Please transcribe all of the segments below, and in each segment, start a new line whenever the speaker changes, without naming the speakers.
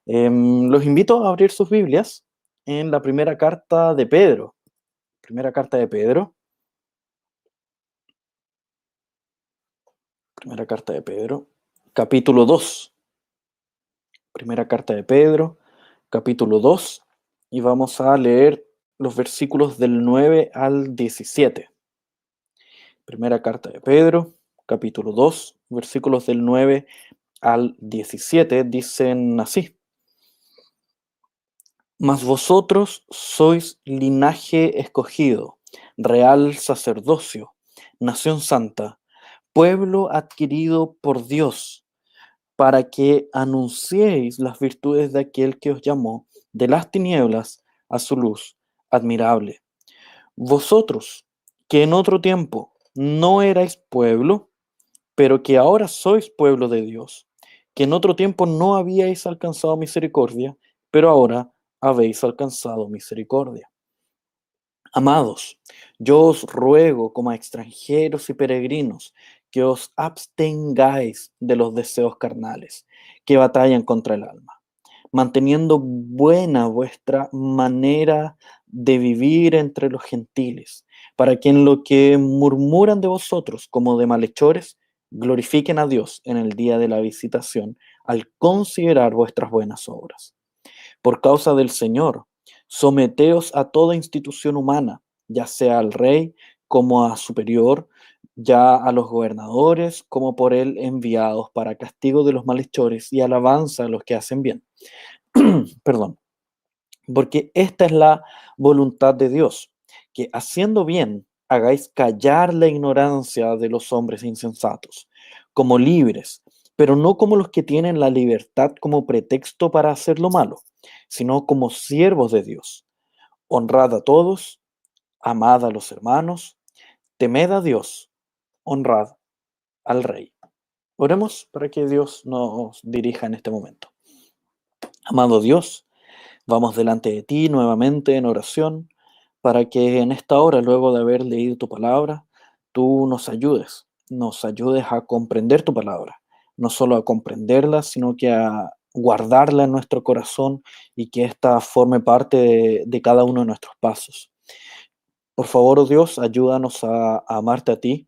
Los invito a abrir sus Biblias en la primera carta de Pedro. Primera carta de Pedro. Primera carta de Pedro, capítulo 2. Primera carta de Pedro, capítulo 2. Y vamos a leer los versículos del 9 al 17. Primera carta de Pedro, capítulo 2, versículos del 9 al 17, dicen así: Mas vosotros sois linaje escogido, real sacerdocio, nación santa, pueblo adquirido por Dios, para que anunciéis las virtudes de aquel que os llamó de las tinieblas a su luz admirable. Vosotros, que en otro tiempo no erais pueblo, pero que ahora sois pueblo de Dios, que en otro tiempo no habíais alcanzado misericordia, pero ahora habéis alcanzado misericordia. Amados, yo os ruego como a extranjeros y peregrinos que os abstengáis de los deseos carnales que batallan contra el alma, manteniendo buena vuestra manera de vivir entre los gentiles, para que en lo que murmuran de vosotros como de malhechores, glorifiquen a Dios en el día de la visitación, al considerar vuestras buenas obras. Por causa del Señor, someteos a toda institución humana, ya sea al rey como a superior, ya a los gobernadores como por él enviados para castigo de los malhechores y alabanza a los que hacen bien. Perdón. Porque esta es la voluntad de Dios, que haciendo bien hagáis callar la ignorancia de los hombres insensatos, como libres, pero no como los que tienen la libertad como pretexto para hacer lo malo, sino como siervos de Dios. Honrad a todos, amad a los hermanos, temed a Dios, honrad al Rey. Oremos para que Dios nos dirija en este momento. Amado Dios, vamos delante de ti nuevamente en oración para que en esta hora, luego de haber leído tu palabra, tú nos ayudes a comprender tu palabra, no solo a comprenderla, sino que a guardarla en nuestro corazón y que ésta forme parte de cada uno de nuestros pasos. Por favor, oh Dios, ayúdanos a amarte a ti,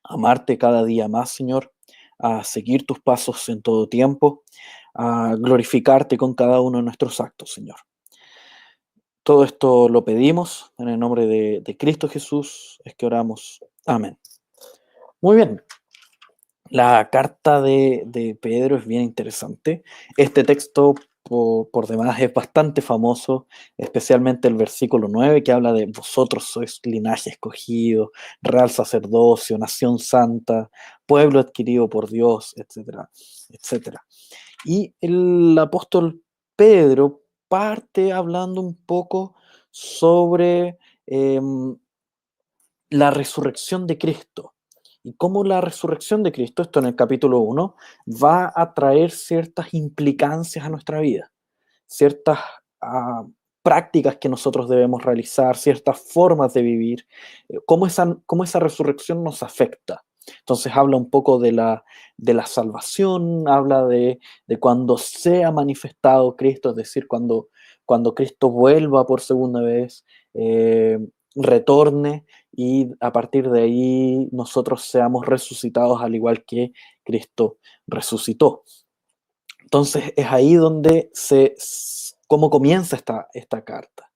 a amarte cada día más, Señor, a seguir tus pasos en todo tiempo, a glorificarte con cada uno de nuestros actos, Señor. Todo esto lo pedimos en el nombre de Cristo Jesús, es que oramos. Amén. Muy bien, la carta de Pedro es bien interesante. Este texto por demás es bastante famoso, especialmente el versículo 9 que habla de vosotros sois linaje escogido, real sacerdocio, nación santa, pueblo adquirido por Dios, etcétera, etcétera. Y el apóstol Pedro parte hablando un poco sobre la resurrección de Cristo y cómo la resurrección de Cristo, esto en el capítulo 1, va a traer ciertas implicancias a nuestra vida, ciertas prácticas que nosotros debemos realizar, ciertas formas de vivir, cómo esa resurrección nos afecta. Entonces habla un poco de la salvación, habla de cuando sea manifestado Cristo, es decir, cuando Cristo vuelva por segunda vez, retorne y a partir de ahí nosotros seamos resucitados al igual que Cristo resucitó. Entonces es ahí donde cómo comienza esta carta,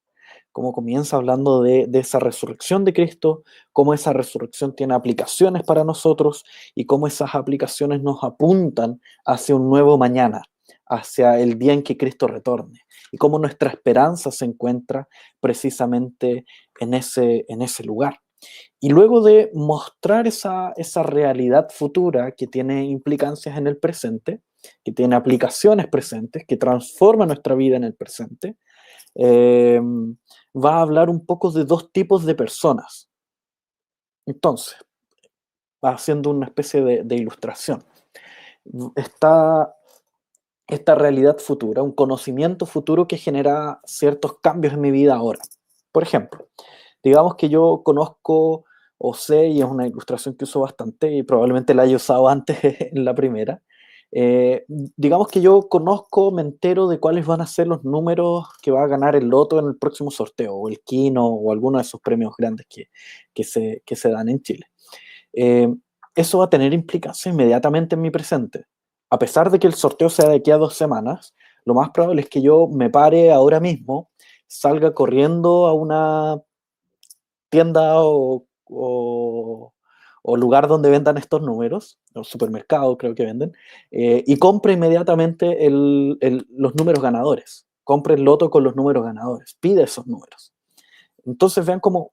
cómo comienza hablando de esa resurrección de Cristo, cómo esa resurrección tiene aplicaciones para nosotros y cómo esas aplicaciones nos apuntan hacia un nuevo mañana, hacia el día en que Cristo retorne, y cómo nuestra esperanza se encuentra precisamente en ese lugar. Y luego de mostrar esa realidad futura que tiene implicancias en el presente, que tiene aplicaciones presentes, que transforma nuestra vida en el presente, eh, va a hablar un poco de dos tipos de personas. Entonces, va haciendo una especie de ilustración. Está esta realidad futura, un conocimiento futuro que genera ciertos cambios en mi vida ahora. Por ejemplo, digamos que yo conozco o sé, y es una ilustración que uso bastante y probablemente la haya usado antes en la primera, Digamos que yo conozco, me entero de cuáles van a ser los números que va a ganar el loto en el próximo sorteo, o el Kino, o alguno de esos premios grandes que se dan en Chile. Eh, Eso va a tener implicancia inmediatamente en mi presente. A pesar de que el sorteo sea de aquí a 2 semanas, lo más probable es que yo me pare ahora mismo, salga corriendo a una tienda o lugar donde vendan estos números, o supermercado creo que venden, y compre inmediatamente los números ganadores. Compre el loto con los números ganadores, pide esos números. Entonces vean como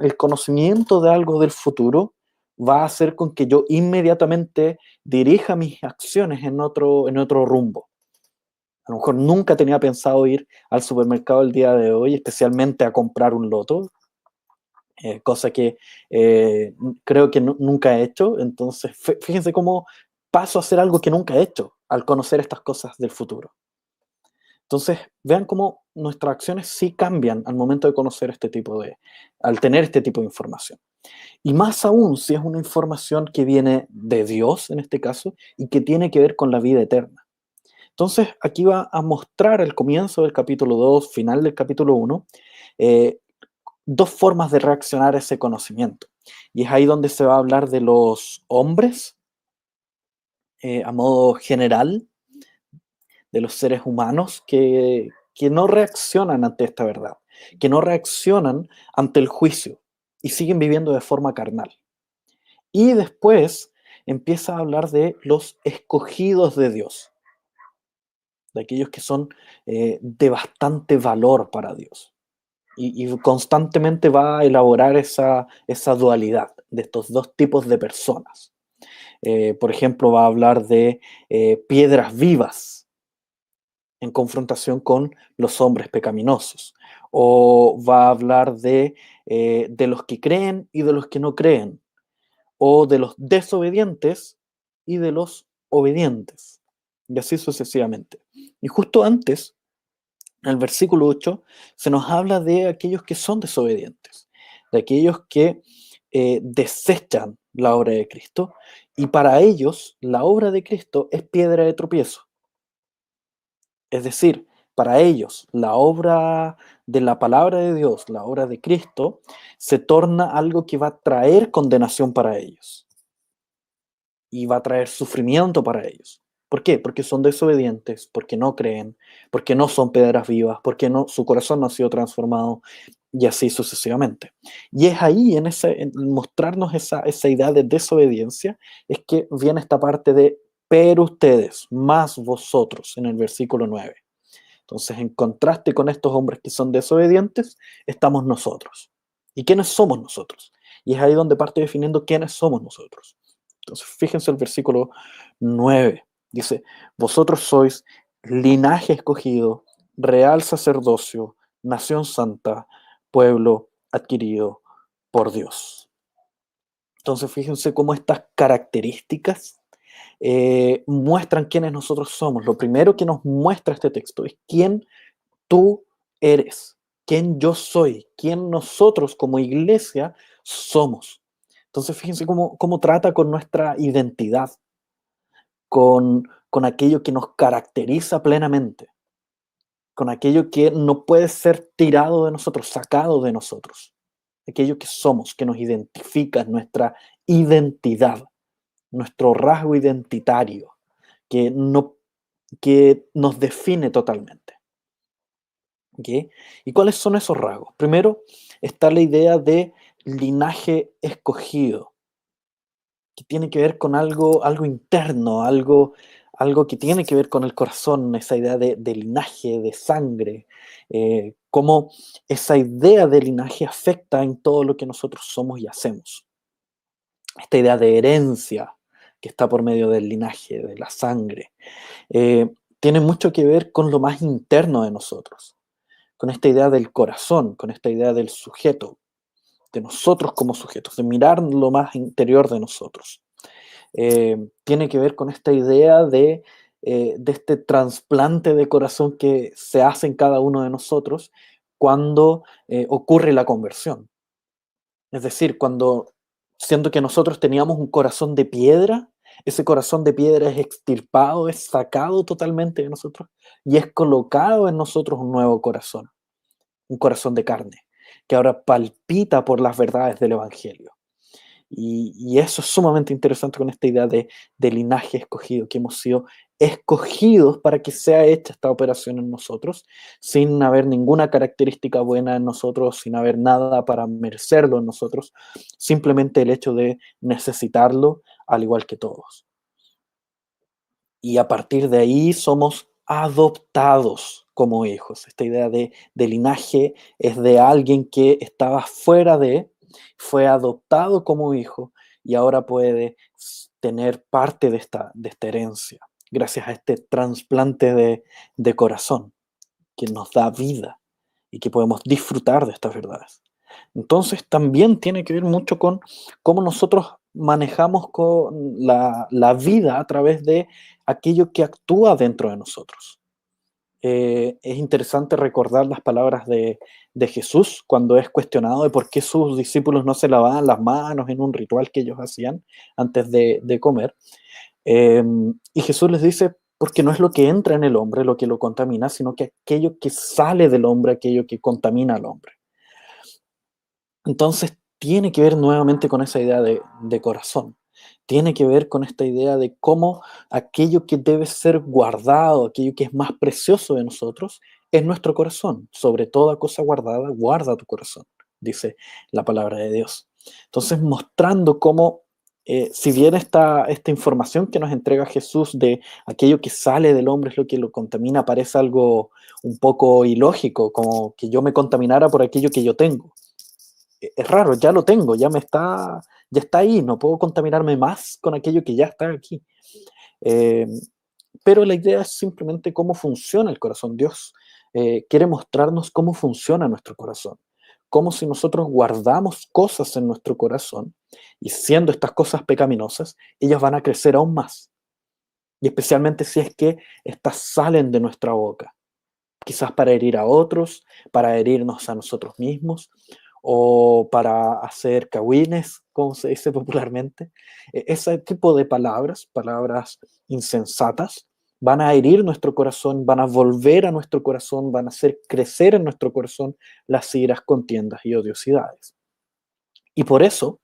el conocimiento de algo del futuro va a hacer con que yo inmediatamente dirija mis acciones en otro rumbo. A lo mejor nunca tenía pensado ir al supermercado el día de hoy, especialmente a comprar un loto, cosa que creo que nunca he hecho. Entonces, fíjense cómo paso a hacer algo que nunca he hecho al conocer estas cosas del futuro. Entonces, vean cómo nuestras acciones sí cambian al momento de conocer al tener este tipo de información. Y más aún si es una información que viene de Dios, en este caso, y que tiene que ver con la vida eterna. Entonces, aquí va a mostrar al comienzo del capítulo 2, final del capítulo 1, eh, dos formas de reaccionar a ese conocimiento. Y es ahí donde se va a hablar de los hombres, a modo general, de los seres humanos que no reaccionan ante esta verdad, que no reaccionan ante el juicio y siguen viviendo de forma carnal. Y después empieza a hablar de los escogidos de Dios, de aquellos que son de bastante valor para Dios. Y constantemente va a elaborar esa dualidad de estos dos tipos de personas. Por ejemplo, va a hablar de piedras vivas en confrontación con los hombres pecaminosos. O va a hablar de los que creen y de los que no creen. O de los desobedientes y de los obedientes. Y así sucesivamente. Y justo antes, en el versículo 8, se nos habla de aquellos que son desobedientes, de aquellos que desechan la obra de Cristo, y para ellos la obra de Cristo es piedra de tropiezo. Es decir, para ellos la obra de la palabra de Dios, la obra de Cristo, se torna algo que va a traer condenación para ellos y va a traer sufrimiento para ellos. ¿Por qué? Porque son desobedientes, porque no creen, porque no son piedras vivas, porque su corazón no ha sido transformado, y así sucesivamente. Y es ahí, en mostrarnos esa idea de desobediencia, es que viene esta parte de pero ustedes, más vosotros, en el versículo 9. Entonces, en contraste con estos hombres que son desobedientes, estamos nosotros. ¿Y quiénes somos nosotros? Y es ahí donde parte definiendo quiénes somos nosotros. Entonces, fíjense el versículo 9. Dice, vosotros sois linaje escogido, real sacerdocio, nación santa, pueblo adquirido por Dios. Entonces, fíjense cómo estas características muestran quiénes nosotros somos. Lo primero que nos muestra este texto es quién tú eres, quién yo soy, quién nosotros como iglesia somos. Entonces, fíjense cómo trata con nuestra identidad, con aquello que nos caracteriza plenamente, con aquello que no puede ser tirado de nosotros, sacado de nosotros, aquello que somos, que nos identifica, nuestra identidad, nuestro rasgo identitario, que, no, que nos define totalmente. ¿Okay? ¿Y cuáles son esos rasgos? Primero está la idea de linaje escogido, que tiene que ver con algo interno, algo que tiene que ver con el corazón, esa idea de linaje, de sangre, cómo esa idea de linaje afecta en todo lo que nosotros somos y hacemos. Esta idea de herencia que está por medio del linaje, de la sangre, tiene mucho que ver con lo más interno de nosotros, con esta idea del corazón, con esta idea del sujeto, de nosotros como sujetos, de mirar lo más interior de nosotros. Tiene que ver con esta idea de este trasplante de corazón que se hace en cada uno de nosotros cuando ocurre la conversión. Es decir, cuando siendo que nosotros teníamos un corazón de piedra, Ese corazón de piedra es extirpado, es sacado totalmente de nosotros y es colocado en nosotros un corazón de carne, que ahora palpita por las verdades del Evangelio. Y eso es sumamente interesante con esta idea de linaje escogido, que hemos sido escogidos para que sea hecha esta operación en nosotros, sin haber ninguna característica buena en nosotros, sin haber nada para merecerlo en nosotros, simplemente el hecho de necesitarlo al igual que todos. Y a partir de ahí somos adoptados como hijos. Esta idea de linaje es de alguien que estaba fuera fue adoptado como hijo y ahora puede tener parte de esta herencia, gracias a este trasplante de corazón que nos da vida y que podemos disfrutar de estas verdades. Entonces también tiene que ver mucho con cómo nosotros manejamos con la vida a través de aquello que actúa dentro de nosotros. Es interesante recordar las palabras de Jesús cuando es cuestionado de por qué sus discípulos no se lavaban las manos en un ritual que ellos hacían antes de comer. Y Jesús les dice, porque no es lo que entra en el hombre lo que lo contamina, sino que aquello que sale del hombre, aquello que contamina al hombre. Entonces tiene que ver nuevamente con esa idea de corazón. Tiene que ver con esta idea de cómo aquello que debe ser guardado, aquello que es más precioso de nosotros, es nuestro corazón. Sobre toda cosa guardada, guarda tu corazón, dice la palabra de Dios. Entonces, mostrando cómo, si bien esta información que nos entrega Jesús de aquello que sale del hombre es lo que lo contamina, parece algo un poco ilógico, como que yo me contaminara por aquello que yo tengo. Es raro, ya lo tengo, ya está ahí, no puedo contaminarme más con aquello que ya está aquí. Eh, pero la idea es simplemente cómo funciona el corazón. Dios quiere mostrarnos cómo funciona nuestro corazón. Como si nosotros guardamos cosas en nuestro corazón y siendo estas cosas pecaminosas, ellas van a crecer aún más. Y especialmente si es que estas salen de nuestra boca. Quizás para herir a otros, para herirnos a nosotros mismos, o para hacer cagüines, como se dice popularmente. Ese tipo de palabras insensatas, van a herir nuestro corazón, van a volver a nuestro corazón, van a hacer crecer en nuestro corazón las iras, contiendas y odiosidades. Y por eso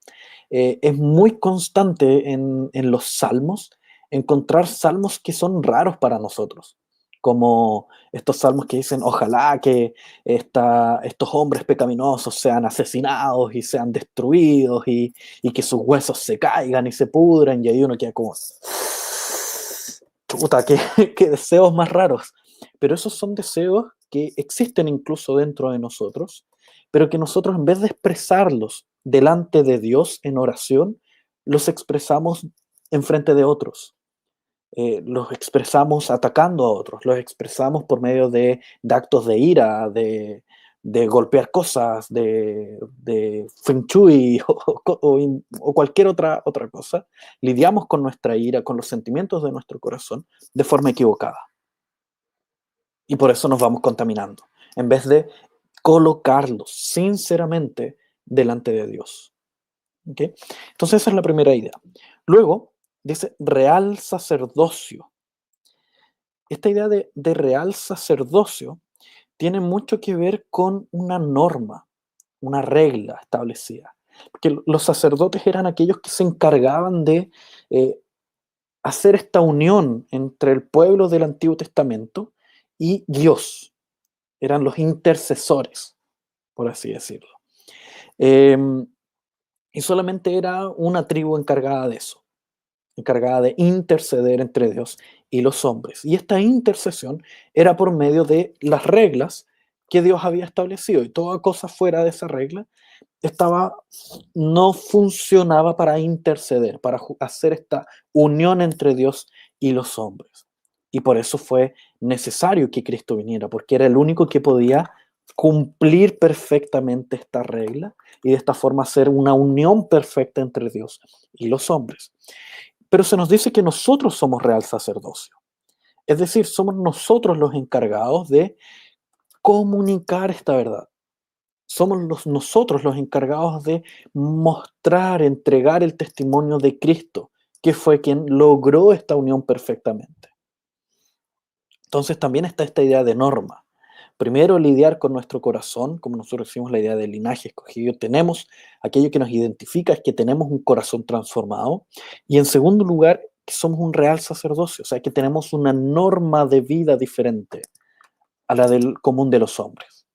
es muy constante en los salmos encontrar salmos que son raros para nosotros, como estos salmos que dicen, ojalá que estos hombres pecaminosos sean asesinados y sean destruidos y que sus huesos se caigan y se pudran, y ahí uno queda como, chuta, qué deseos más raros. Pero esos son deseos que existen incluso dentro de nosotros, pero que nosotros en vez de expresarlos delante de Dios en oración, los expresamos en frente de otros. Los expresamos atacando a otros, los expresamos por medio de actos de ira, de golpear cosas, de feng shui o cualquier otra cosa. Lidiamos con nuestra ira, con los sentimientos de nuestro corazón de forma equivocada. Y por eso nos vamos contaminando, en vez de colocarlos sinceramente delante de Dios. ¿Okay? Entonces esa es la primera idea. Luego dice real sacerdocio. Esta idea de real sacerdocio tiene mucho que ver con una norma, una regla establecida. Porque los sacerdotes eran aquellos que se encargaban de hacer esta unión entre el pueblo del Antiguo Testamento y Dios. Eran los intercesores, por así decirlo. Eh, y solamente era una tribu encargada de eso, encargada de interceder entre Dios y los hombres. Y esta intercesión era por medio de las reglas que Dios había establecido, y toda cosa fuera de esa regla no funcionaba para interceder, para hacer esta unión entre Dios y los hombres. Y por eso fue necesario que Cristo viniera, porque era el único que podía cumplir perfectamente esta regla y de esta forma hacer una unión perfecta entre Dios y los hombres. Pero se nos dice que nosotros somos real sacerdocio. Es decir, somos nosotros los encargados de comunicar esta verdad. Somos nosotros los encargados de mostrar, entregar el testimonio de Cristo que fue quien logró esta unión perfectamente. Entonces también está esta idea de norma. Primero, lidiar con nuestro corazón, como nosotros decimos la idea de linaje escogido. Tenemos aquello que nos identifica, es que tenemos un corazón transformado. Y en segundo lugar, que somos un real sacerdocio, o sea, que tenemos una norma de vida diferente a la del común de los hombres.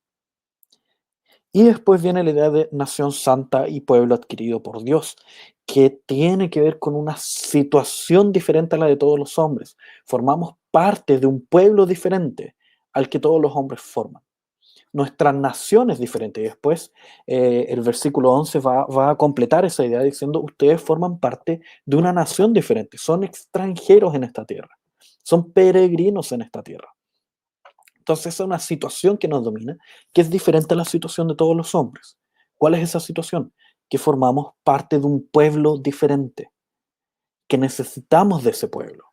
Y después viene la idea de nación santa y pueblo adquirido por Dios, que tiene que ver con una situación diferente a la de todos los hombres. Formamos parte de un pueblo diferente al que todos los hombres forman. Nuestra nación es diferente. Y después el versículo 11 va a completar esa idea diciendo, ustedes forman parte de una nación diferente, son extranjeros en esta tierra, son peregrinos en esta tierra. Entonces es una situación que nos domina, que es diferente a la situación de todos los hombres. ¿Cuál es esa situación? Que formamos parte de un pueblo diferente, que necesitamos de ese pueblo.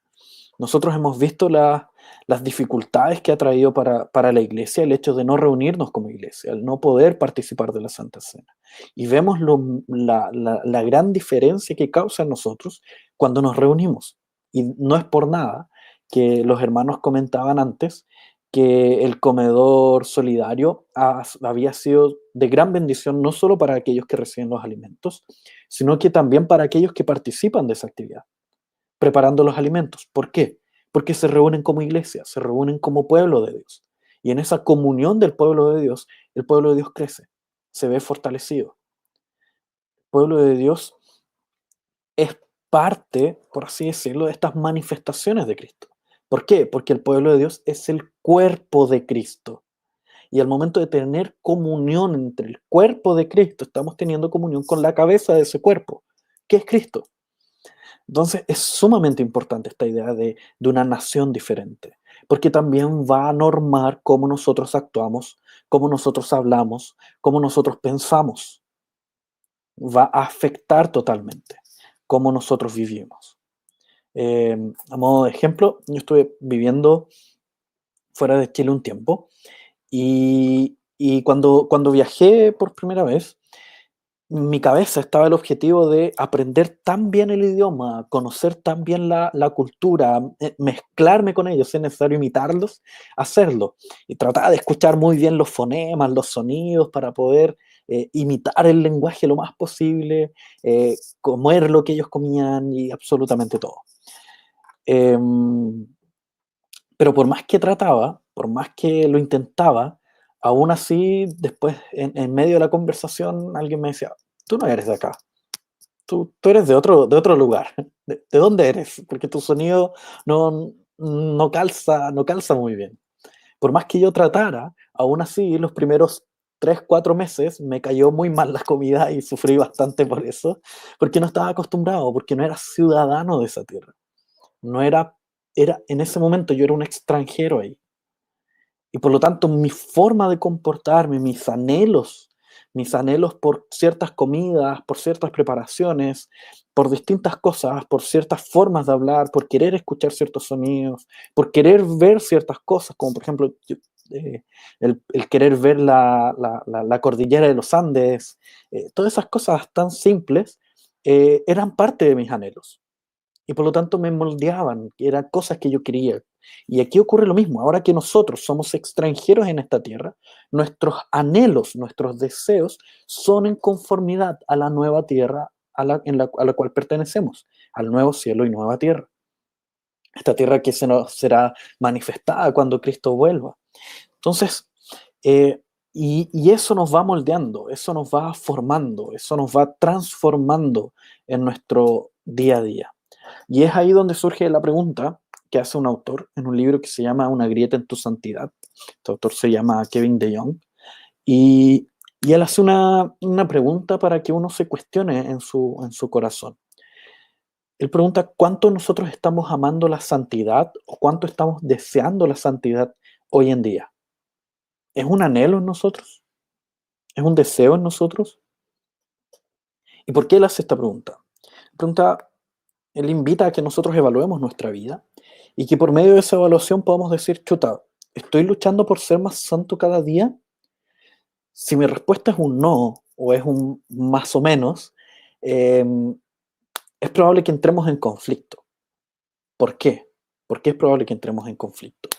Nosotros hemos visto las dificultades que ha traído para la iglesia el hecho de no reunirnos como iglesia, el no poder participar de la Santa Cena. Y vemos la gran diferencia que causa en nosotros cuando nos reunimos. Y no es por nada que los hermanos comentaban antes que el comedor solidario había sido de gran bendición no solo para aquellos que reciben los alimentos, sino que también para aquellos que participan de esa actividad preparando los alimentos. ¿Por qué? Porque se reúnen como iglesia, se reúnen como pueblo de Dios. Y en esa comunión del pueblo de Dios, el pueblo de Dios crece, se ve fortalecido. El pueblo de Dios es parte, por así decirlo, de estas manifestaciones de Cristo. ¿Por qué? Porque el pueblo de Dios es el cuerpo de Cristo. Y al momento de tener comunión entre el cuerpo de Cristo, estamos teniendo comunión con la cabeza de ese cuerpo, que es Cristo. Entonces es sumamente importante esta idea de una nación diferente, porque también va a normar cómo nosotros actuamos, cómo nosotros hablamos, cómo nosotros pensamos. Va a afectar totalmente cómo nosotros vivimos. A modo de ejemplo, yo estuve viviendo fuera de Chile un tiempo y cuando viajé por primera vez, mi cabeza estaba el objetivo de aprender tan bien el idioma, conocer tan bien la cultura, mezclarme con ellos, si es necesario imitarlos, hacerlo. Y trataba de escuchar muy bien los fonemas, los sonidos, para poder imitar el lenguaje lo más posible, comer lo que ellos comían y absolutamente todo. Em, pero por más que trataba, por más que lo intentaba, aún así, después, en medio de la conversación, alguien me decía, tú no eres de acá, tú eres de otro lugar. ¿De dónde eres? Porque tu sonido no calza muy bien. Por más que yo tratara, aún así, los primeros 3, 4 meses me cayó muy mal la comida y sufrí bastante por eso, porque no estaba acostumbrado, porque no era ciudadano de esa tierra. No en ese momento yo era un extranjero ahí. Y por lo tanto, mi forma de comportarme, mis anhelos por ciertas comidas, por ciertas preparaciones, por distintas cosas, por ciertas formas de hablar, por querer escuchar ciertos sonidos, por querer ver ciertas cosas, como por ejemplo el querer ver la cordillera de los Andes, todas esas cosas tan simples eran parte de mis anhelos y por lo tanto me moldeaban, eran cosas que yo quería. Y aquí ocurre lo mismo, ahora que nosotros somos extranjeros en esta tierra, nuestros anhelos, nuestros deseos son en conformidad a la nueva tierra a la cual pertenecemos, al nuevo cielo y nueva tierra. Esta tierra que se nos será manifestada cuando Cristo vuelva. Entonces, y eso nos va moldeando, eso nos va formando, eso nos va transformando en nuestro día a día. Y es ahí donde surge la pregunta que hace un autor en un libro que se llama Una grieta en tu santidad. Este autor se llama Kevin DeYoung. Y él hace una pregunta para que uno se cuestione en su corazón. Él pregunta cuánto nosotros estamos amando la santidad o cuánto estamos deseando la santidad hoy en día. ¿Es un anhelo en nosotros? ¿Es un deseo en nosotros? ¿Y por qué él hace esta pregunta? Pregunta, él invita a que nosotros evaluemos nuestra vida y que por medio de esa evaluación podamos decir, chuta, ¿estoy luchando por ser más santo cada día? Si mi respuesta es un no o es un más o menos, eh, es probable que entremos en conflicto. ¿Por qué? ¿Por qué es probable que entremos en conflicto?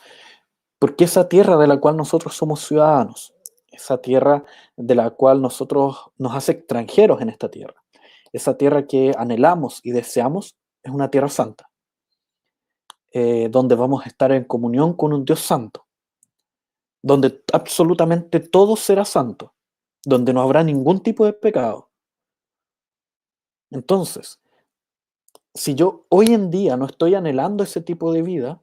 Porque esa tierra de la cual nosotros somos ciudadanos, esa tierra de la cual nosotros nos hace extranjeros en esta tierra, esa tierra que anhelamos y deseamos, es una tierra santa, donde vamos a estar en comunión con un Dios santo, donde absolutamente todo será santo, donde no habrá ningún tipo de pecado. Entonces, si yo hoy en día no estoy anhelando ese tipo de vida,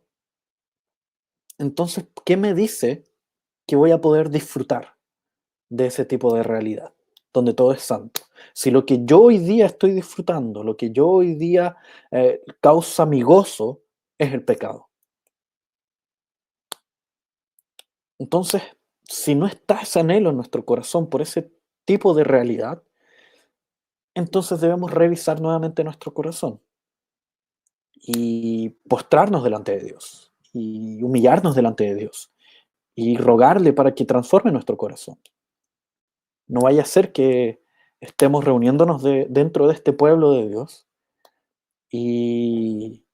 entonces, ¿qué me dice que voy a poder disfrutar de ese tipo de realidad, donde todo es santo? Si lo que yo hoy día estoy disfrutando, lo que yo hoy día causa mi gozo, es el pecado. Entonces, si no está ese anhelo en nuestro corazón por ese tipo de realidad, entonces debemos revisar nuevamente nuestro corazón y postrarnos delante de Dios y humillarnos delante de Dios y rogarle para que transforme nuestro corazón. No vaya a ser que estemos reuniéndonos dentro de este pueblo de Dios y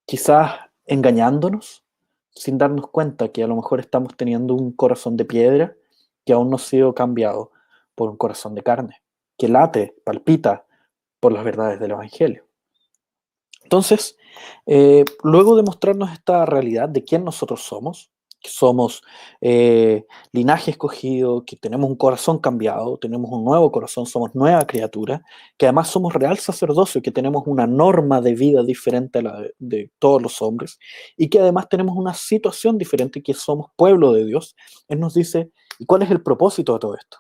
quizás engañándonos sin darnos cuenta que a lo mejor estamos teniendo un corazón de piedra que aún no ha sido cambiado por un corazón de carne, que late, palpita por las verdades del Evangelio. Entonces, luego de mostrarnos esta realidad de quién nosotros somos, que somos linaje escogido, que tenemos un corazón cambiado, tenemos un nuevo corazón, somos nueva criatura, que además somos real sacerdocio, que tenemos una norma de vida diferente a la de todos los hombres, y que además tenemos una situación diferente, que somos pueblo de Dios. Él nos dice, ¿y cuál es el propósito de todo esto?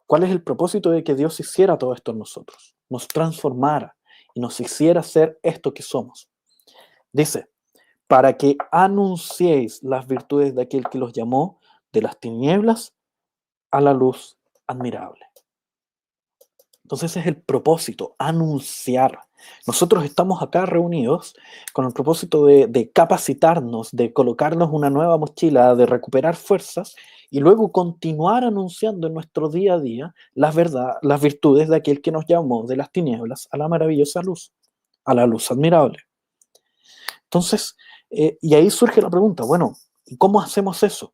¿Cuál es el propósito de que Dios hiciera todo esto en nosotros? Nos transformara y nos hiciera ser esto que somos. Dice, para que anunciéis las virtudes de aquel que los llamó de las tinieblas a la luz admirable. Entonces ese es el propósito, anunciar. Nosotros estamos acá reunidos con el propósito de capacitarnos, de colocarnos una nueva mochila, de recuperar fuerzas y luego continuar anunciando en nuestro día a día las virtudes de aquel que nos llamó de las tinieblas a la maravillosa luz, a la luz admirable. Entonces, y ahí surge la pregunta, bueno, ¿y cómo hacemos eso?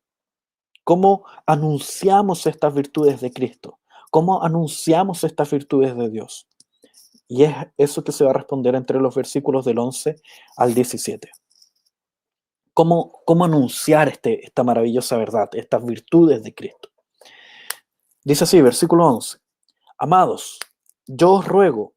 ¿Cómo anunciamos estas virtudes de Cristo? ¿Cómo anunciamos estas virtudes de Dios? Y es eso que se va a responder entre los versículos del 11 al 17. ¿Cómo anunciar esta maravillosa verdad, estas virtudes de Cristo? Dice así, versículo 11. Amados, yo os ruego,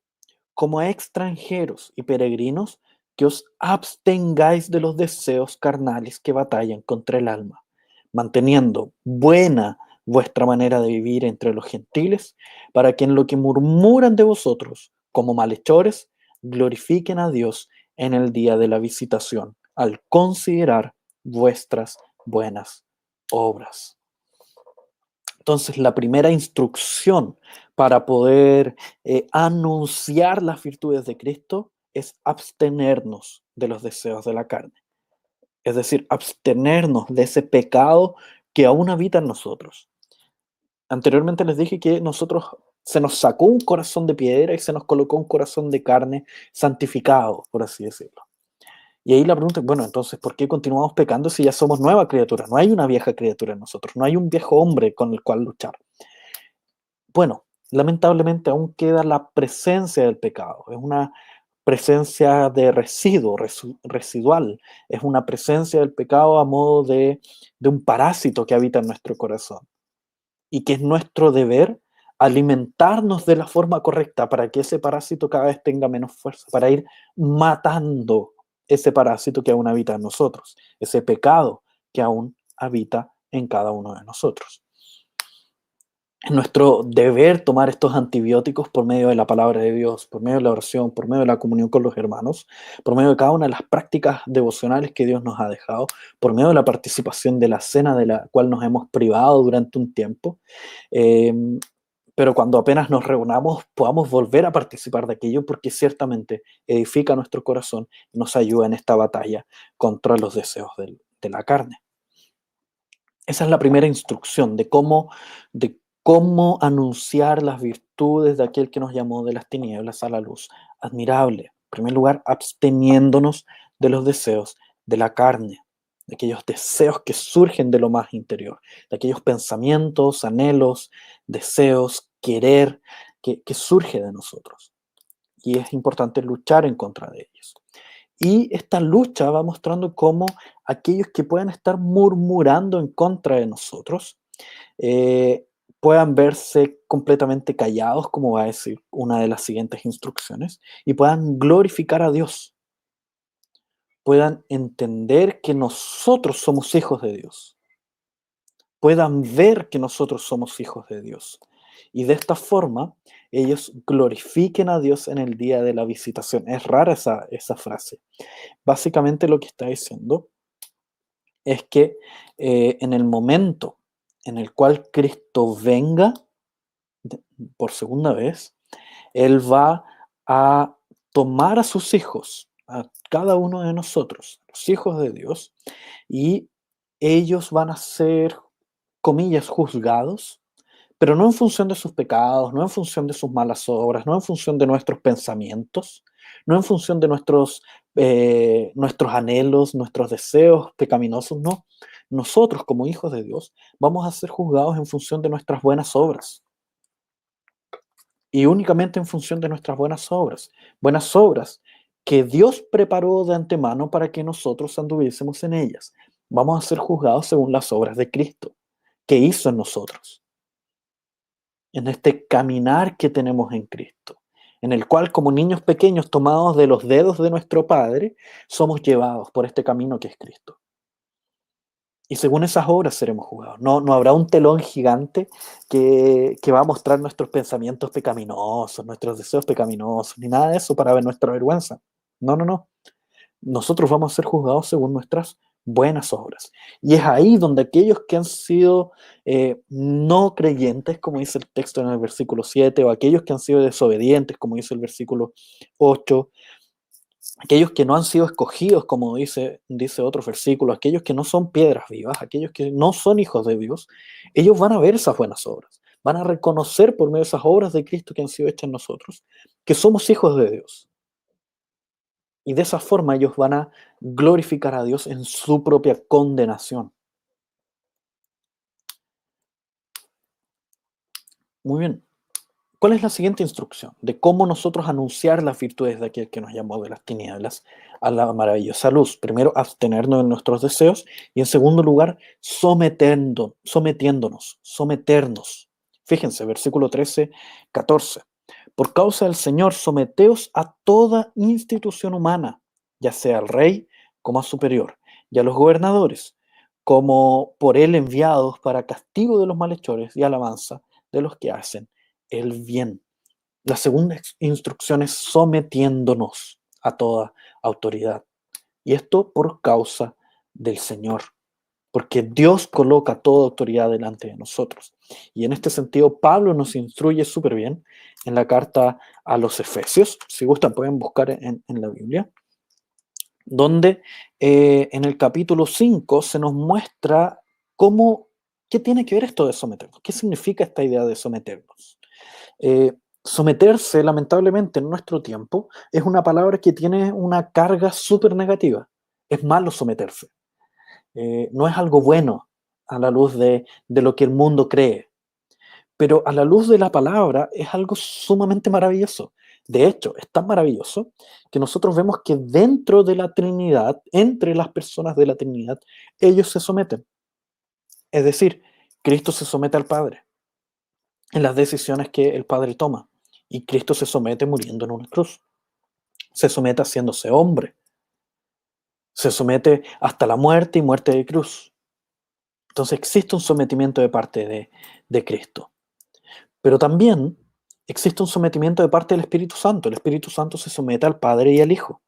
como extranjeros y peregrinos, que os abstengáis de los deseos carnales que batallan contra el alma, manteniendo buena vuestra manera de vivir entre los gentiles, para que en lo que murmuran de vosotros, como malhechores, glorifiquen a Dios en el día de la visitación, al considerar vuestras buenas obras. Entonces, la primera instrucción para poder anunciar las virtudes de Cristo es abstenernos de los deseos de la carne. Es decir, abstenernos de ese pecado que aún habita en nosotros. Anteriormente les dije que nosotros se nos sacó un corazón de piedra y se nos colocó un corazón de carne santificado, por así decirlo. Y ahí la pregunta es, bueno, entonces, ¿por qué continuamos pecando si ya somos nueva criatura? No hay una vieja criatura en nosotros, no hay un viejo hombre con el cual luchar. Bueno, lamentablemente aún queda la presencia del pecado. Es una presencia de residuo, residual. Es una presencia del pecado a modo de un parásito que habita en nuestro corazón. Y que es nuestro deber alimentarnos de la forma correcta para que ese parásito cada vez tenga menos fuerza, para ir matando ese parásito que aún habita en nosotros, ese pecado que aún habita en cada uno de nosotros. Es nuestro deber tomar estos antibióticos por medio de la palabra de Dios, por medio de la oración, por medio de la comunión con los hermanos, por medio de cada una de las prácticas devocionales que Dios nos ha dejado, por medio de la participación de la cena de la cual nos hemos privado durante un tiempo. Eh, pero cuando apenas nos reunamos podamos volver a participar de aquello porque ciertamente edifica nuestro corazón y nos ayuda en esta batalla contra los deseos de la carne. Esa es la primera instrucción de cómo anunciar virtudes de aquel que nos llamó de las tinieblas a la luz admirable. En primer lugar, absteniéndonos de los deseos de la carne, de aquellos deseos que surgen de lo más interior, de aquellos pensamientos, anhelos, deseos, querer que surge de nosotros. Y es importante luchar en contra de ellos. Y esta lucha va mostrando cómo aquellos que puedan estar murmurando en contra de nosotros eh, puedan verse completamente callados, como va a decir una de las siguientes instrucciones, y puedan glorificar a Dios, puedan entender que nosotros somos hijos de Dios, puedan ver que nosotros somos hijos de Dios. Y de esta forma, ellos glorifiquen a Dios en el día de la visitación. Es rara esa frase. Básicamente lo que está diciendo es que en el momento en el cual Cristo venga por segunda vez, Él va a tomar a sus hijos, a cada uno de nosotros, los hijos de Dios, y ellos van a ser, comillas, juzgados, pero no en función de sus pecados, no en función de sus malas obras, no en función de nuestros pensamientos, no en función de nuestros anhelos, nuestros deseos pecaminosos, no. Nosotros, como hijos de Dios, vamos a ser juzgados en función de nuestras buenas obras y únicamente en función de nuestras buenas obras que Dios preparó de antemano para que nosotros anduviésemos en ellas. Vamos a ser juzgados según las obras de Cristo, que hizo en nosotros, en este caminar que tenemos en Cristo, en el cual como niños pequeños tomados de los dedos de nuestro Padre, somos llevados por este camino que es Cristo. Y según esas obras seremos juzgados. No habrá un telón gigante que va a mostrar nuestros pensamientos pecaminosos, nuestros deseos pecaminosos, ni nada de eso para ver nuestra vergüenza. No. Nosotros vamos a ser juzgados según nuestras buenas obras. Y es ahí donde aquellos que han sido no creyentes, como dice el texto en el versículo 7, o aquellos que han sido desobedientes, como dice el versículo 8, aquellos que no han sido escogidos, como dice otro versículo, aquellos que no son piedras vivas, aquellos que no son hijos de Dios, ellos van a ver esas buenas obras, van a reconocer por medio de esas obras de Cristo que han sido hechas en nosotros, que somos hijos de Dios. Y de esa forma ellos van a glorificar a Dios en su propia condenación. Muy bien. ¿Cuál es la siguiente instrucción? De cómo nosotros anunciar las virtudes de aquel que nos llamó de las tinieblas a la maravillosa luz. Primero, abstenernos de nuestros deseos y en segundo lugar, someternos. Fíjense, versículo 13, 14. Por causa del Señor, someteos a toda institución humana, ya sea al rey como a superior, y a los gobernadores, como por él enviados para castigo de los malhechores y alabanza de los que hacen el bien. La segunda instrucción es sometiéndonos a toda autoridad. Y esto por causa del Señor, porque Dios coloca toda autoridad delante de nosotros. Y en este sentido, Pablo nos instruye súper bien en la carta a los Efesios. Si gustan, pueden buscar en la Biblia, donde en el capítulo 5 se nos muestra qué tiene que ver esto de someternos, qué significa esta idea de someternos. Someterse, lamentablemente, en nuestro tiempo, es una palabra que tiene una carga súper negativa. Es malo someterse. No es algo bueno a la luz de lo que el mundo cree. Pero a la luz de la palabra es algo sumamente maravilloso. De hecho, es tan maravilloso que nosotros vemos que dentro de la Trinidad, entre las personas de la Trinidad, ellos se someten. Es decir, Cristo se somete al Padre en las decisiones que el Padre toma. Y Cristo se somete muriendo en una cruz. Se somete haciéndose hombre. Se somete hasta la muerte y muerte de cruz. Entonces existe un sometimiento de parte de Cristo. Pero también existe un sometimiento de parte del Espíritu Santo. El Espíritu Santo se somete al Padre y al Hijo.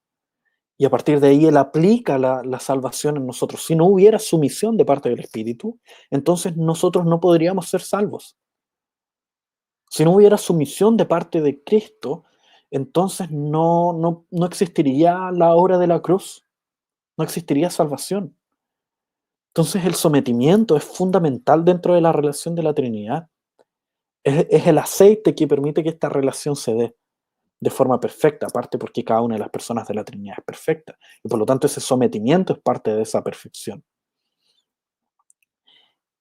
Y a partir de ahí Él aplica la salvación en nosotros. Si no hubiera sumisión de parte del Espíritu, entonces nosotros no podríamos ser salvos. Si no hubiera sumisión de parte de Cristo, entonces no existiría la obra de la cruz, no existiría salvación. Entonces el sometimiento es fundamental dentro de la relación de la Trinidad. Es el aceite que permite que esta relación se dé de forma perfecta, aparte porque cada una de las personas de la Trinidad es perfecta. Y por lo tanto ese sometimiento es parte de esa perfección.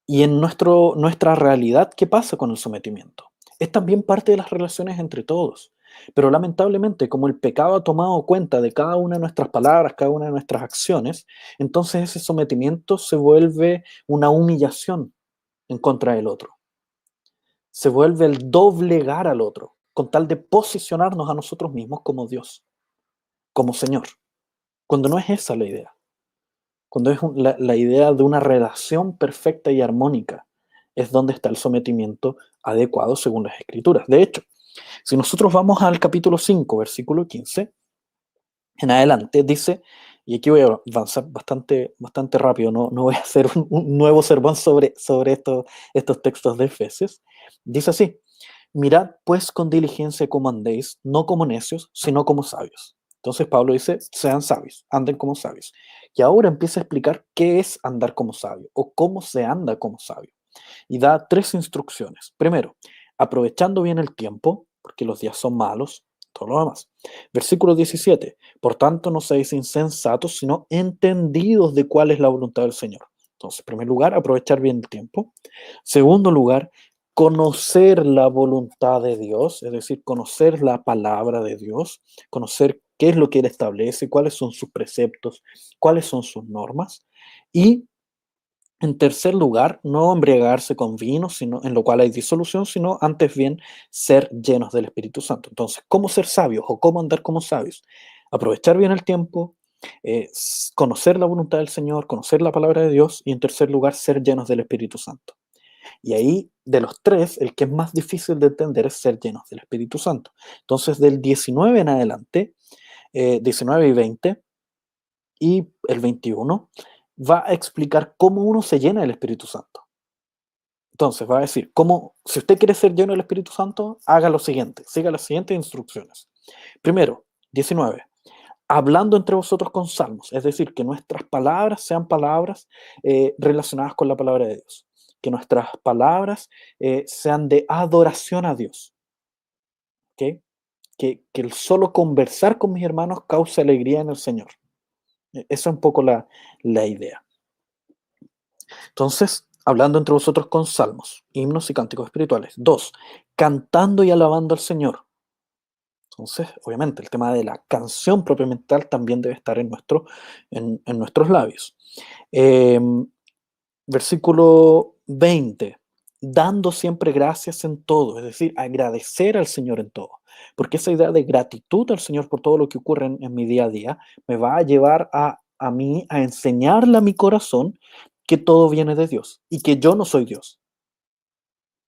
Y en nuestra realidad, ¿qué pasa con el sometimiento? Es también parte de las relaciones entre todos. Pero lamentablemente, como el pecado ha tomado cuenta de cada una de nuestras palabras, cada una de nuestras acciones, entonces ese sometimiento se vuelve una humillación en contra del otro. Se vuelve el doblegar al otro, con tal de posicionarnos a nosotros mismos como Dios, como Señor. Cuando no es esa la idea. Cuando es la idea de una relación perfecta y armónica, es donde está el sometimiento adecuado según las Escrituras. De hecho, si nosotros vamos al capítulo 5, versículo 15, en adelante dice, y aquí voy a avanzar bastante rápido, no voy a hacer un nuevo sermón sobre estos textos de Efesios, dice así: mirad pues con diligencia cómo andéis, no como necios, sino como sabios. Entonces Pablo dice, sean sabios, anden como sabios. Y ahora empieza a explicar qué es andar como sabio o cómo se anda como sabio. Y da 3 instrucciones. Primero, aprovechando bien el tiempo, porque los días son malos, todo lo demás. Versículo 17, por tanto no seáis insensatos, sino entendidos de cuál es la voluntad del Señor. Entonces, en primer lugar, aprovechar bien el tiempo. Segundo lugar, conocer la voluntad de Dios, es decir, conocer la palabra de Dios, conocer qué es lo que Él establece, cuáles son sus preceptos, cuáles son sus normas. Y en tercer lugar, no embriagarse con vino, sino, en lo cual hay disolución, sino antes bien ser llenos del Espíritu Santo. Entonces, ¿cómo ser sabios o cómo andar como sabios? Aprovechar bien el tiempo, conocer la voluntad del Señor, conocer la palabra de Dios y en tercer lugar, ser llenos del Espíritu Santo. Y ahí, de los 3, el que es más difícil de entender es ser llenos del Espíritu Santo. Entonces, del 19 en adelante, 19 y 20 y el 21, va a explicar cómo uno se llena del Espíritu Santo. Entonces, va a decir, si usted quiere ser lleno del Espíritu Santo, haga lo siguiente, siga las siguientes instrucciones. Primero, 19, hablando entre vosotros con salmos, es decir, que nuestras palabras sean palabras relacionadas con la palabra de Dios, que nuestras palabras sean de adoración a Dios, ¿ok? Que el solo conversar con mis hermanos cause alegría en el Señor. Esa es un poco la idea. Entonces, hablando entre vosotros con salmos, himnos y cánticos espirituales. 2, cantando y alabando al Señor. Entonces, obviamente, el tema de la canción propiamente tal también debe estar en nuestros labios. Eh, Versículo 20, dando siempre gracias en todo, es decir, agradecer al Señor en todo. Porque esa idea de gratitud al Señor por todo lo que ocurre en mi día a día me va a llevar a mí a enseñarle a mi corazón que todo viene de Dios y que yo no soy Dios,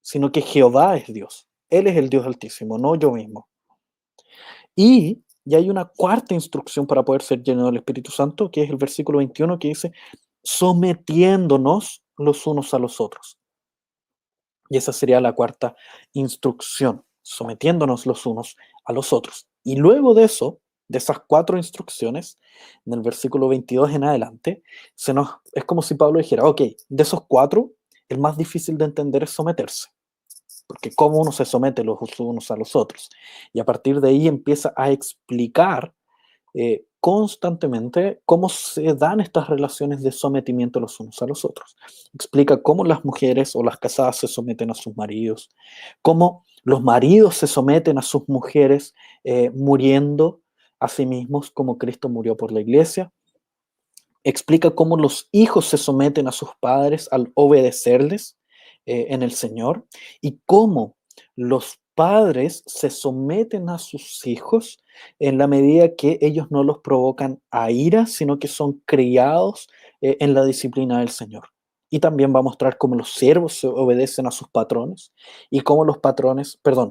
sino que Jehová es Dios. Él es el Dios Altísimo, no yo mismo. Y hay una cuarta instrucción para poder ser lleno del Espíritu Santo, que es el versículo 21, que dice, sometiéndonos los unos a los otros. Y esa sería la cuarta instrucción, sometiéndonos los unos a los otros. Y luego de eso, de esas 4 instrucciones, en el versículo 22 en adelante, es como si Pablo dijera, ok, de esos 4, el más difícil de entender es someterse, porque cómo uno se somete los unos a los otros. Y a partir de ahí empieza a explicar constantemente cómo se dan estas relaciones de sometimiento los unos a los otros. Explica cómo las mujeres o las casadas se someten a sus maridos, cómo los maridos se someten a sus mujeres muriendo a sí mismos como Cristo murió por la iglesia. Explica cómo los hijos se someten a sus padres al obedecerles en el Señor y cómo los padres se someten a sus hijos en la medida que ellos no los provocan a ira, sino que son criados en la disciplina del Señor. Y también va a mostrar cómo los siervos se obedecen a sus patrones y cómo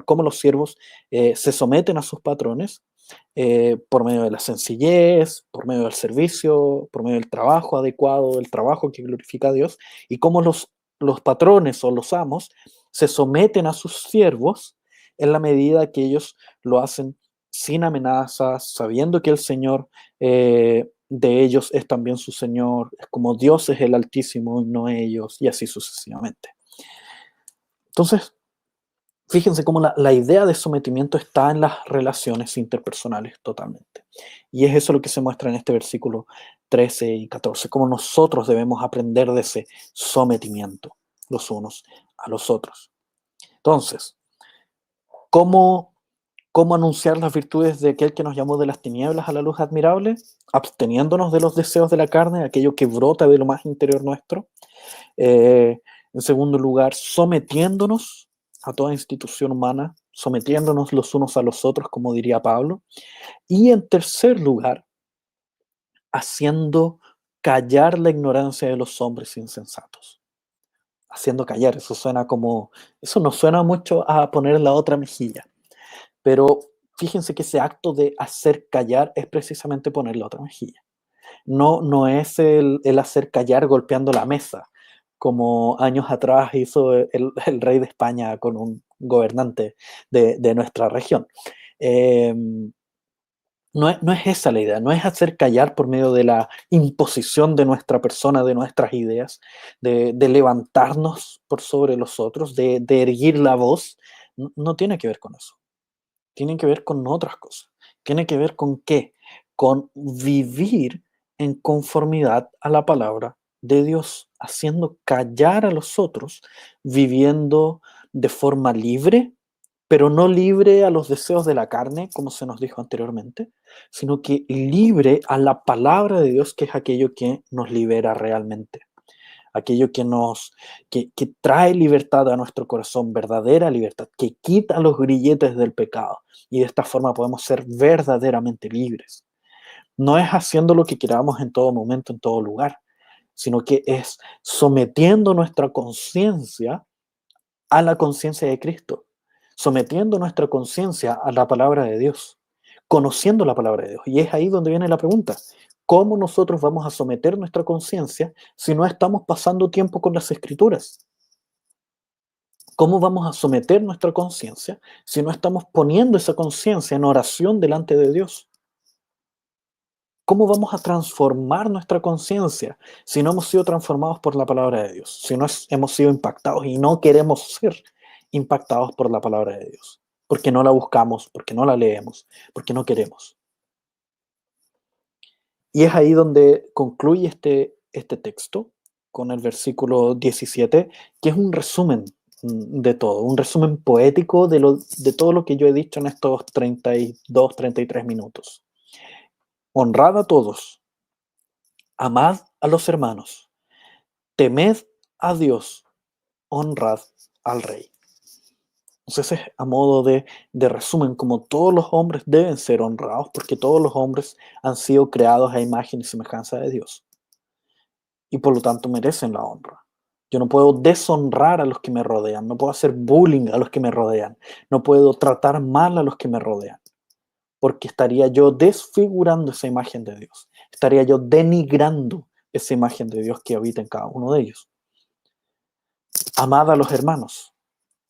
cómo los siervos se someten a sus patrones por medio de la sencillez, por medio del servicio, por medio del trabajo adecuado, del trabajo que glorifica a Dios, y cómo los patrones o los amos se someten a sus siervos en la medida que ellos lo hacen sin amenazas, sabiendo que el Señor de ellos es también su Señor, es como Dios es el Altísimo y no ellos, y así sucesivamente. Entonces, Fíjense cómo la idea de sometimiento está en las relaciones interpersonales totalmente. Y es eso lo que se muestra en este versículo 13 y 14, cómo nosotros debemos aprender de ese sometimiento los unos a los otros. Entonces, ¿cómo, cómo anunciar las virtudes de aquel que nos llamó de las tinieblas a la luz admirable? Absteniéndonos de los deseos de la carne, aquello que brota de lo más interior nuestro. En segundo lugar, sometiéndonos a toda institución humana, sometiéndonos los unos a los otros, como diría Pablo. Y en tercer lugar, haciendo callar la ignorancia de los hombres insensatos. Haciendo callar, eso nos suena mucho a poner la otra mejilla, pero fíjense que ese acto de hacer callar es precisamente poner la otra mejilla. No es el hacer callar golpeando la mesa, como años atrás hizo el rey de España con un gobernante de nuestra región. Eh, no es esa la idea, no es hacer callar por medio de la imposición de nuestra persona, de nuestras ideas, de levantarnos por sobre los otros, de erguir la voz. No tiene que ver con eso, tiene que ver con otras cosas. Tiene que ver con qué, con vivir en conformidad a la palabra de Dios, haciendo callar a los otros, viviendo de forma libre, pero no libre a los deseos de la carne, como se nos dijo anteriormente, sino que libre a la palabra de Dios, que es aquello que nos libera realmente, aquello que trae libertad a nuestro corazón, verdadera libertad, que quita los grilletes del pecado. Y de esta forma podemos ser verdaderamente libres. No es haciendo lo que queramos en todo momento, en todo lugar, sino que es sometiendo nuestra conciencia a la conciencia de Cristo, sometiendo nuestra conciencia a la palabra de Dios, conociendo la palabra de Dios. Y es ahí donde viene la pregunta: ¿cómo nosotros vamos a someter nuestra conciencia si no estamos pasando tiempo con las Escrituras? ¿Cómo vamos a someter nuestra conciencia si no estamos poniendo esa conciencia en oración delante de Dios? ¿Cómo vamos a transformar nuestra conciencia si no hemos sido transformados por la palabra de Dios? Si no hemos sido impactados y no queremos ser impactados por la palabra de Dios. Porque no la buscamos, porque no la leemos, porque no queremos. Y es ahí donde concluye este texto con el versículo 17, que es un resumen de todo, un resumen poético de todo lo que yo he dicho en estos 32, 33 minutos. Honrad a todos, amad a los hermanos, temed a Dios, honrad al rey. Entonces es a modo de resumen, como todos los hombres deben ser honrados, porque todos los hombres han sido creados a imagen y semejanza de Dios, y por lo tanto merecen la honra. Yo no puedo deshonrar a los que me rodean, no puedo hacer bullying a los que me rodean, no puedo tratar mal a los que me rodean, porque estaría yo desfigurando esa imagen de Dios, estaría yo denigrando esa imagen de Dios que habita en cada uno de ellos. Amad a los hermanos,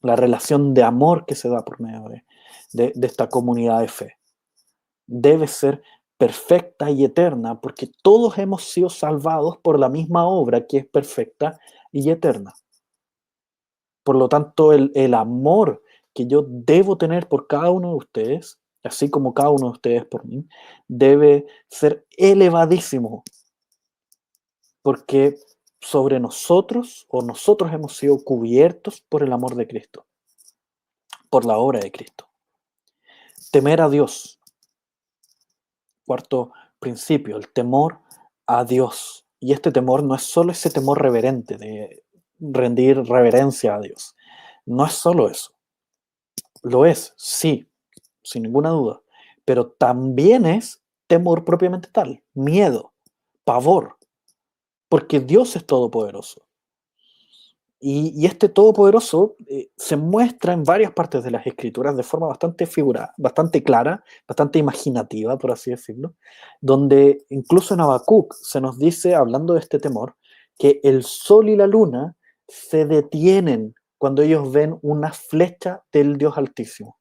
la relación de amor que se da por medio de esta comunidad de fe debe ser perfecta y eterna, porque todos hemos sido salvados por la misma obra que es perfecta y eterna. Por lo tanto, el amor que yo debo tener por cada uno de ustedes, así como cada uno de ustedes por mí, debe ser elevadísimo, porque sobre nosotros, o nosotros hemos sido cubiertos por el amor de Cristo, por la obra de Cristo. Temer a Dios. Cuarto principio, el temor a Dios. Y este temor no es solo ese temor reverente de rendir reverencia a Dios. No es solo eso. Lo es, sí, sin ninguna duda. Pero también es temor propiamente tal, miedo, pavor, porque Dios es todopoderoso. Y este todopoderoso se muestra en varias partes de las escrituras de forma bastante figurada, bastante clara, bastante imaginativa, por así decirlo, donde incluso en Habacuc se nos dice, hablando de este temor, que el sol y la luna se detienen cuando ellos ven una flecha del Dios Altísimo.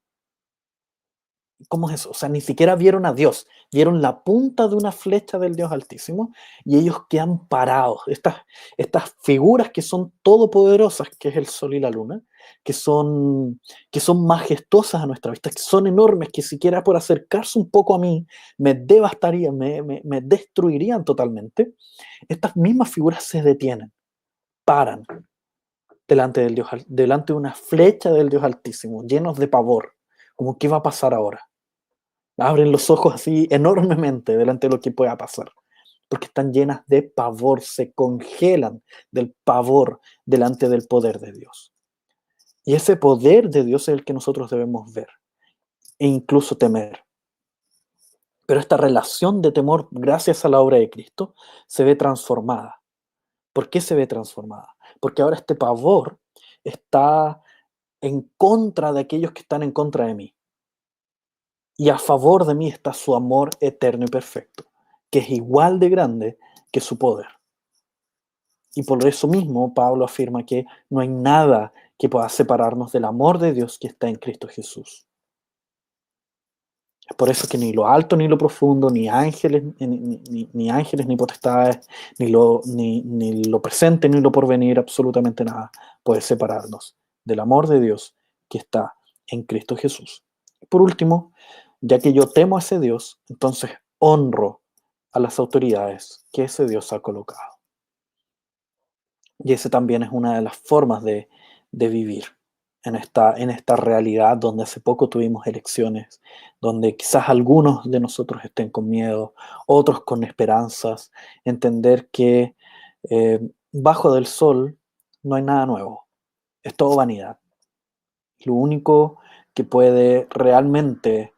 ¿Cómo es eso? O sea, ni siquiera vieron a Dios, vieron la punta de una flecha del Dios Altísimo y ellos quedan parados. Estas figuras que son todopoderosas, que es el sol y la luna, que son, que son majestuosas a nuestra vista, que son enormes, que siquiera por acercarse un poco a mí me devastarían, me destruirían totalmente. Estas mismas figuras se detienen, paran delante del Dios, delante de una flecha del Dios Altísimo, llenos de pavor, como qué va a pasar ahora. Abren los ojos así enormemente delante de lo que pueda pasar, porque están llenas de pavor, se congelan del pavor delante del poder de Dios. Y ese poder de Dios es el que nosotros debemos ver e incluso temer. Pero esta relación de temor, gracias a la obra de Cristo, se ve transformada. ¿Por qué se ve transformada? Porque ahora este pavor está en contra de aquellos que están en contra de mí. Y a favor de mí está su amor eterno y perfecto, que es igual de grande que su poder. Y por eso mismo Pablo afirma que no hay nada que pueda separarnos del amor de Dios que está en Cristo Jesús. Es por eso que ni lo alto ni lo profundo, ni ángeles, ni ángeles, ni potestades, ni lo presente ni lo porvenir, absolutamente nada puede separarnos del amor de Dios que está en Cristo Jesús. Por último, ya que yo temo a ese Dios, entonces honro a las autoridades que ese Dios ha colocado. Y ese también es una de las formas de vivir en esta realidad donde hace poco tuvimos elecciones, donde quizás algunos de nosotros estén con miedo, otros con esperanzas, entender que bajo del sol no hay nada nuevo, es todo vanidad. Lo único que puede realmente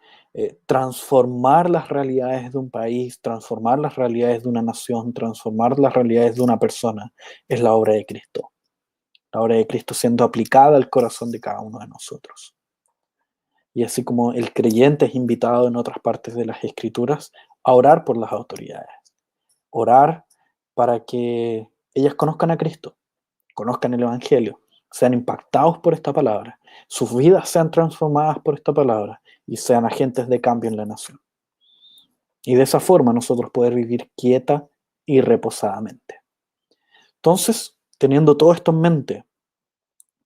transformar las realidades de un país, transformar las realidades de una nación, transformar las realidades de una persona, es la obra de Cristo. La obra de Cristo siendo aplicada al corazón de cada uno de nosotros. Y así como el creyente es invitado en otras partes de las Escrituras a orar por las autoridades, orar para que ellas conozcan a Cristo, conozcan el Evangelio, sean impactados por esta palabra, sus vidas sean transformadas por esta palabra y sean agentes de cambio en la nación. Y de esa forma nosotros poder vivir quieta y reposadamente. Entonces, teniendo todo esto en mente,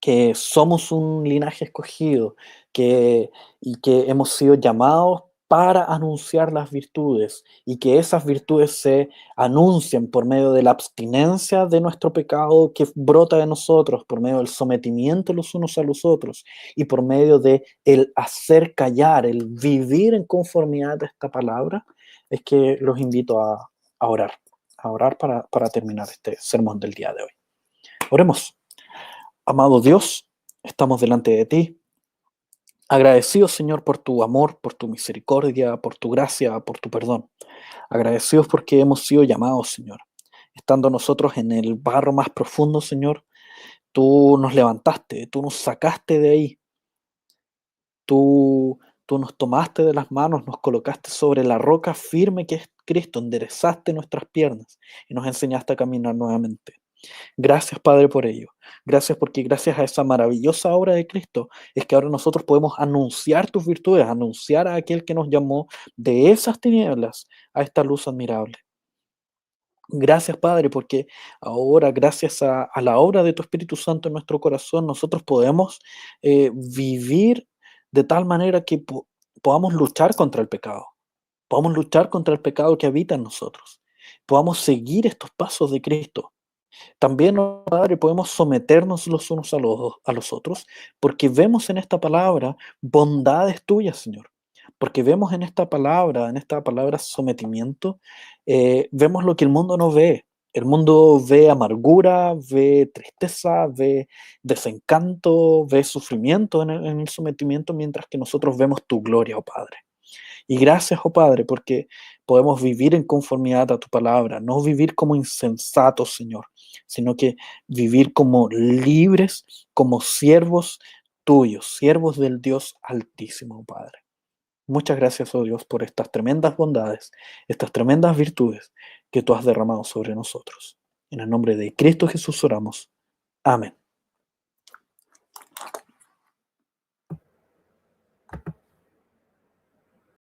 que somos un linaje escogido, y que hemos sido llamados para anunciar las virtudes y que esas virtudes se anuncien por medio de la abstinencia de nuestro pecado que brota de nosotros, por medio del sometimiento los unos a los otros y por medio de el hacer callar, el vivir en conformidad a esta palabra, es que los invito a orar para terminar este sermón del día de hoy. Oremos. Amado Dios, estamos delante de ti, agradecidos, Señor, por tu amor, por tu misericordia, por tu gracia, por tu perdón. Agradecidos porque hemos sido llamados, Señor. Estando nosotros en el barro más profundo, Señor, tú nos levantaste, tú nos sacaste de ahí, tú nos tomaste de las manos, nos colocaste sobre la roca firme que es Cristo, enderezaste nuestras piernas y nos enseñaste a caminar nuevamente. Gracias, Padre, por ello. Gracias porque gracias a esa maravillosa obra de Cristo es que ahora nosotros podemos anunciar tus virtudes, anunciar a aquel que nos llamó de esas tinieblas a esta luz admirable. Gracias, Padre, porque ahora, gracias a la obra de tu Espíritu Santo en nuestro corazón, nosotros podemos vivir de tal manera que podamos luchar contra el pecado, podamos luchar contra el pecado que habita en nosotros, podamos seguir estos pasos de Cristo. También, oh Padre, podemos someternos los unos a los otros, porque vemos en esta palabra bondades tuyas, Señor. Porque vemos en esta palabra sometimiento, vemos lo que el mundo no ve. El mundo ve amargura, ve tristeza, ve desencanto, ve sufrimiento en el sometimiento, mientras que nosotros vemos tu gloria, oh Padre. Y gracias, oh Padre, porque podemos vivir en conformidad a tu palabra, no vivir como insensatos, Señor, sino que vivir como libres, como siervos tuyos, siervos del Dios Altísimo, oh Padre. Muchas gracias, oh Dios, por estas tremendas bondades, estas tremendas virtudes que tú has derramado sobre nosotros. En el nombre de Cristo Jesús oramos. Amén.